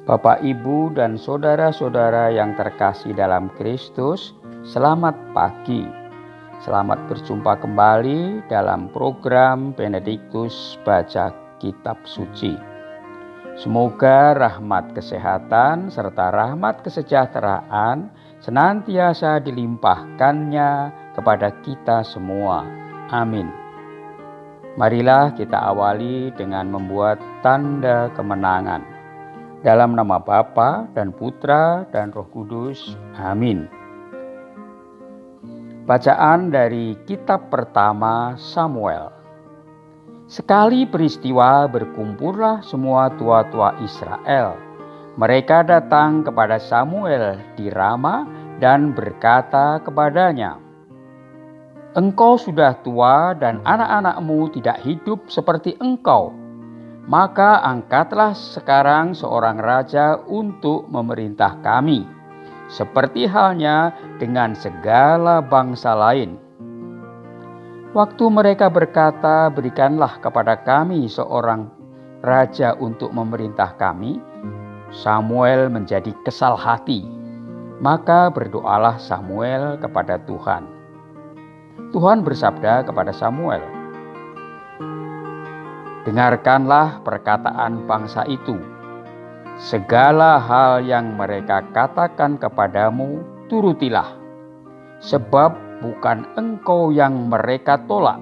Bapak, Ibu, dan saudara-saudara yang terkasih dalam Kristus, selamat pagi. Selamat berjumpa kembali dalam program Benediktus Baca Kitab Suci. Semoga rahmat kesehatan serta rahmat kesejahteraan senantiasa dilimpahkannya kepada kita semua. Amin. Marilah kita awali dengan membuat tanda kemenangan. Dalam nama Bapa dan Putra dan Roh Kudus. Amin. Bacaan dari kitab pertama Samuel. Sekali peristiwa berkumpullah semua tua-tua Israel. Mereka datang kepada Samuel di Rama dan berkata kepadanya, "Engkau sudah tua dan anak-anakmu tidak hidup seperti engkau. Maka angkatlah sekarang seorang raja untuk memerintah kami, seperti halnya dengan segala bangsa lain." Waktu mereka berkata, "Berikanlah kepada kami seorang raja untuk memerintah kami," Samuel menjadi kesal hati. Maka berdoalah Samuel kepada Tuhan. Tuhan bersabda kepada Samuel, "Dengarkanlah perkataan bangsa itu. Segala hal yang mereka katakan kepadamu, turutilah. Sebab bukan engkau yang mereka tolak,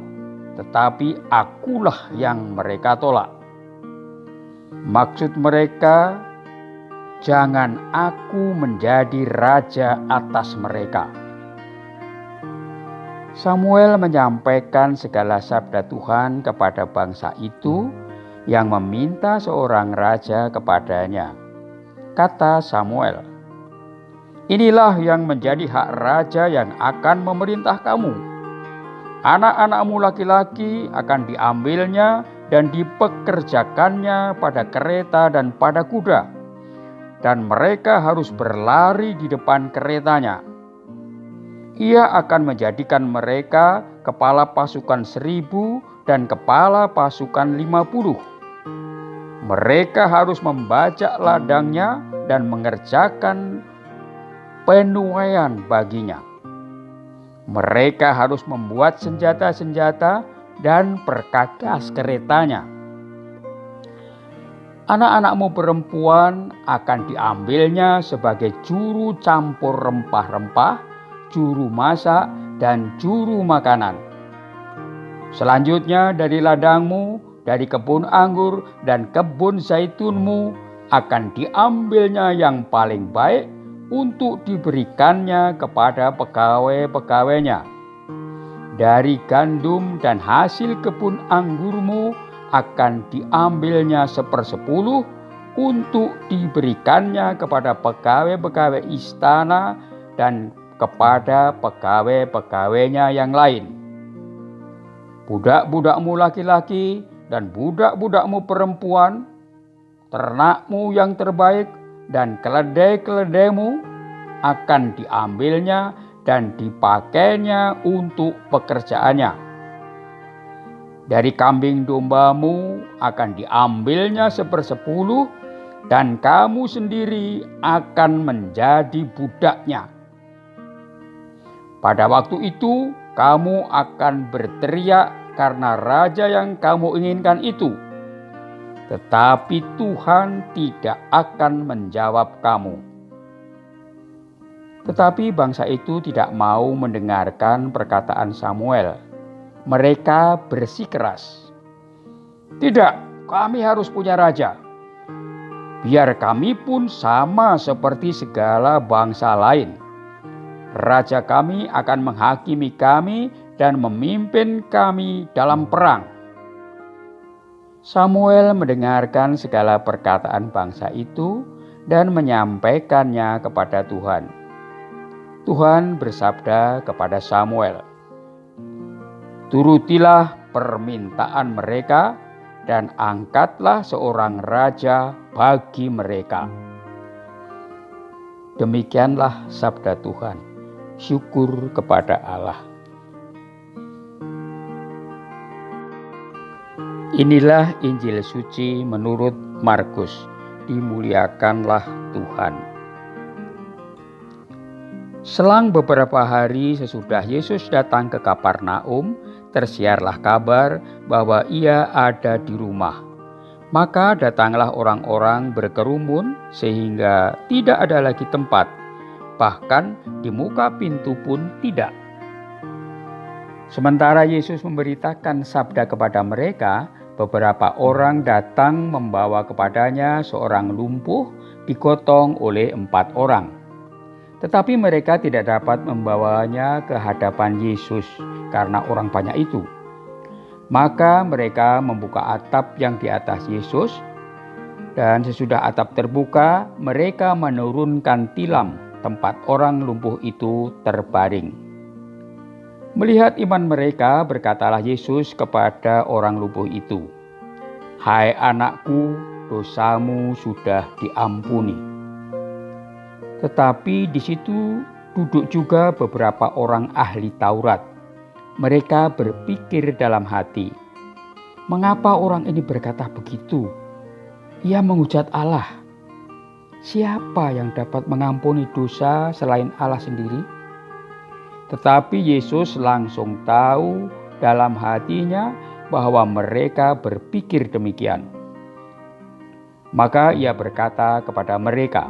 tetapi akulah yang mereka tolak. Maksud mereka, jangan aku menjadi raja atas mereka." Samuel menyampaikan segala sabda Tuhan kepada bangsa itu yang meminta seorang raja kepadanya. Kata Samuel, "Inilah yang menjadi hak raja yang akan memerintah kamu. Anak-anakmu laki-laki akan diambilnya dan dipekerjakannya pada kereta dan pada kuda, dan mereka harus berlari di depan keretanya. Ia akan menjadikan mereka kepala pasukan 1.000 dan kepala pasukan 50. Mereka harus membajak ladangnya dan mengerjakan penuaian baginya. Mereka harus membuat senjata-senjata dan perkakas keretanya. Anak-anakmu perempuan akan diambilnya sebagai juru campur rempah-rempah, juru masak, dan juru makanan. Selanjutnya dari ladangmu, dari kebun anggur dan kebun zaitunmu akan diambilnya yang paling baik untuk diberikannya kepada pegawai-pegawainya. Dari gandum dan hasil kebun anggurmu akan diambilnya 1/10 untuk diberikannya kepada pegawai-pegawai istana dan kepada pegawai-pegawainya yang lain. Budak-budakmu laki-laki dan budak-budakmu perempuan, ternakmu yang terbaik dan keledai-keledaimu akan diambilnya dan dipakainya untuk pekerjaannya. Dari kambing dombamu akan diambilnya 1/10 dan kamu sendiri akan menjadi budaknya. Pada waktu itu kamu akan berteriak karena raja yang kamu inginkan itu, tetapi Tuhan tidak akan menjawab kamu." Tetapi bangsa itu tidak mau mendengarkan perkataan Samuel. Mereka bersikeras, "Tidak, kami harus punya raja. Biar kami pun sama seperti segala bangsa lain. Raja kami akan menghakimi kami dan memimpin kami dalam perang." Samuel mendengarkan segala perkataan bangsa itu dan menyampaikannya kepada Tuhan. Tuhan bersabda kepada Samuel, "Turutilah permintaan mereka dan angkatlah seorang raja bagi mereka." Demikianlah sabda Tuhan. Syukur kepada Allah. Inilah Injil suci menurut Markus. dimuliakanlah Tuhan. Selang beberapa hari sesudah Yesus datang ke Kapernaum, tersiarlah kabar bahwa ia ada di rumah. Maka datanglah orang-orang berkerumun sehingga tidak ada lagi tempat, bahkan di muka pintu pun tidak. Sementara Yesus memberitakan sabda kepada mereka, beberapa orang datang membawa kepadanya seorang lumpuh digotong oleh 4 orang. Tetapi mereka tidak dapat membawanya ke hadapan Yesus karena orang banyak itu. Maka mereka membuka atap yang di atas Yesus, dan sesudah atap terbuka, mereka menurunkan tilam tempat orang lumpuh itu terbaring. Melihat iman mereka, berkatalah Yesus kepada orang lumpuh itu, "Hai anakku, dosamu sudah diampuni." Tetapi di situ duduk juga beberapa orang ahli Taurat. Mereka berpikir dalam hati, "Mengapa orang ini berkata begitu? Ia menghujat Allah. Siapa yang dapat mengampuni dosa selain Allah sendiri?" Tetapi Yesus langsung tahu dalam hatinya bahwa mereka berpikir demikian. Maka ia berkata kepada mereka,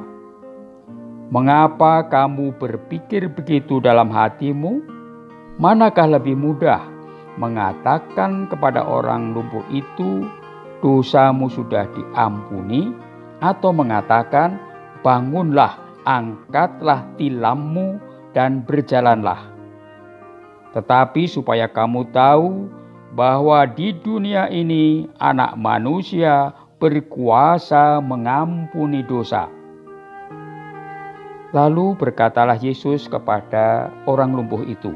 "Mengapa kamu berpikir begitu dalam hatimu? Manakah lebih mudah mengatakan kepada orang lumpuh itu, 'Dosamu sudah diampuni,' atau mengatakan, 'Bangunlah, angkatlah tilammu dan berjalanlah'? Tetapi supaya kamu tahu bahwa di dunia ini Anak Manusia berkuasa mengampuni dosa." Lalu berkatalah Yesus kepada orang lumpuh itu,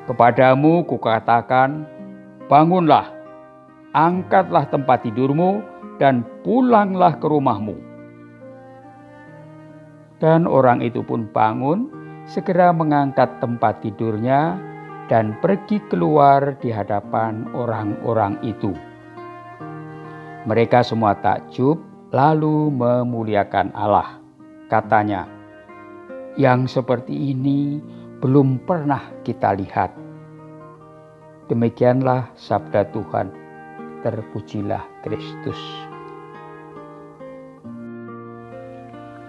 "Kepadamu kukatakan, bangunlah, angkatlah tempat tidurmu, dan pulanglah ke rumahmu." Dan orang itu pun bangun, segera mengangkat tempat tidurnya, dan pergi keluar di hadapan orang-orang itu. Mereka semua takjub, lalu memuliakan Allah. Katanya, "Yang seperti ini belum pernah kita lihat." Demikianlah sabda Tuhan. Terpujilah Kristus.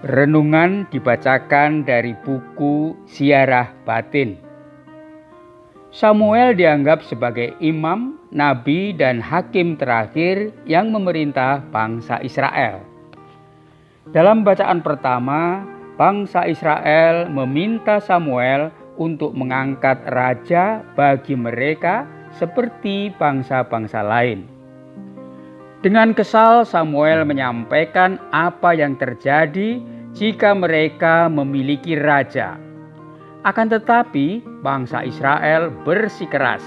Renungan dibacakan dari buku Ziarah Batin. Samuel dianggap sebagai imam, nabi, dan hakim terakhir yang memerintah bangsa Israel. Dalam bacaan pertama, bangsa Israel meminta Samuel untuk mengangkat raja bagi mereka seperti bangsa-bangsa lain. Dengan kesal, Samuel menyampaikan apa yang terjadi jika mereka memiliki raja. Akan tetapi, bangsa Israel bersikeras.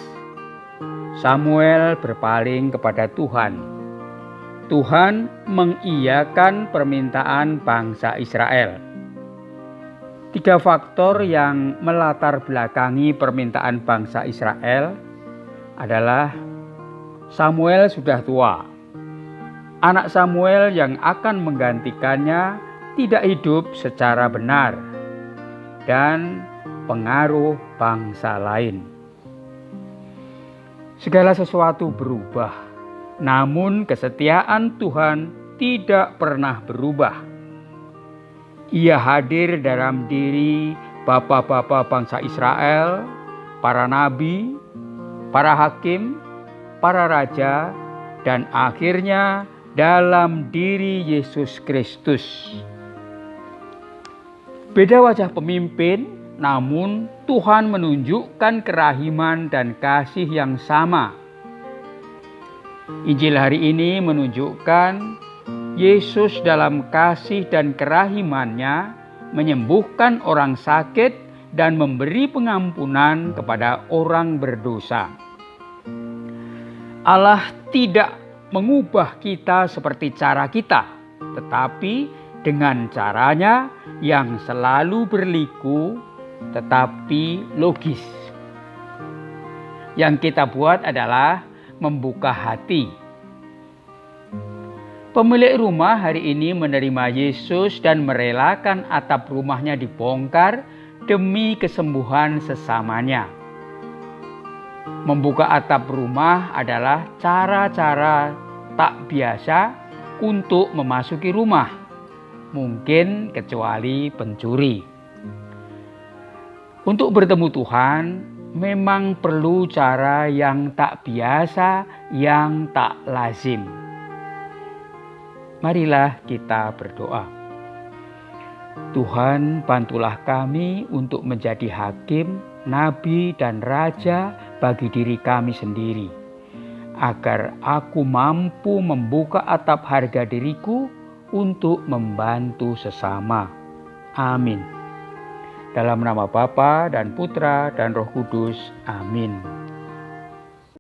Samuel berpaling kepada Tuhan. Tuhan mengiyakan permintaan bangsa Israel. 3 faktor yang melatar belakangi permintaan bangsa Israel adalah Samuel sudah tua. Anak Samuel yang akan menggantikannya tidak hidup secara benar, dan pengaruh bangsa lain. Segala sesuatu berubah. Namun kesetiaan Tuhan tidak pernah berubah. Ia hadir dalam diri bapak-bapak bangsa Israel, para nabi, para hakim, para raja, dan akhirnya dalam diri Yesus Kristus. Beda wajah pemimpin, namun Tuhan menunjukkan kerahiman dan kasih yang sama. Injil hari ini menunjukkan Yesus dalam kasih dan kerahimannya menyembuhkan orang sakit dan memberi pengampunan kepada orang berdosa. Allah tidak mengubah kita seperti cara kita, tetapi dengan caranya yang selalu berliku tetapi logis. Yang kita buat adalah membuka hati. Pemilik rumah hari ini menerima Yesus dan merelakan atap rumahnya dibongkar demi kesembuhan sesamanya. Membuka atap rumah adalah cara-cara tak biasa untuk memasuki rumah, mungkin kecuali pencuri. Untuk bertemu Tuhan memang perlu cara yang tak biasa, yang tak lazim. Marilah kita berdoa. Tuhan, bantulah kami untuk menjadi hakim, nabi, dan raja bagi diri kami sendiri, agar aku mampu membuka atap harga diriku untuk membantu sesama. Amin. Dalam nama Bapa dan Putra dan Roh Kudus. Amin.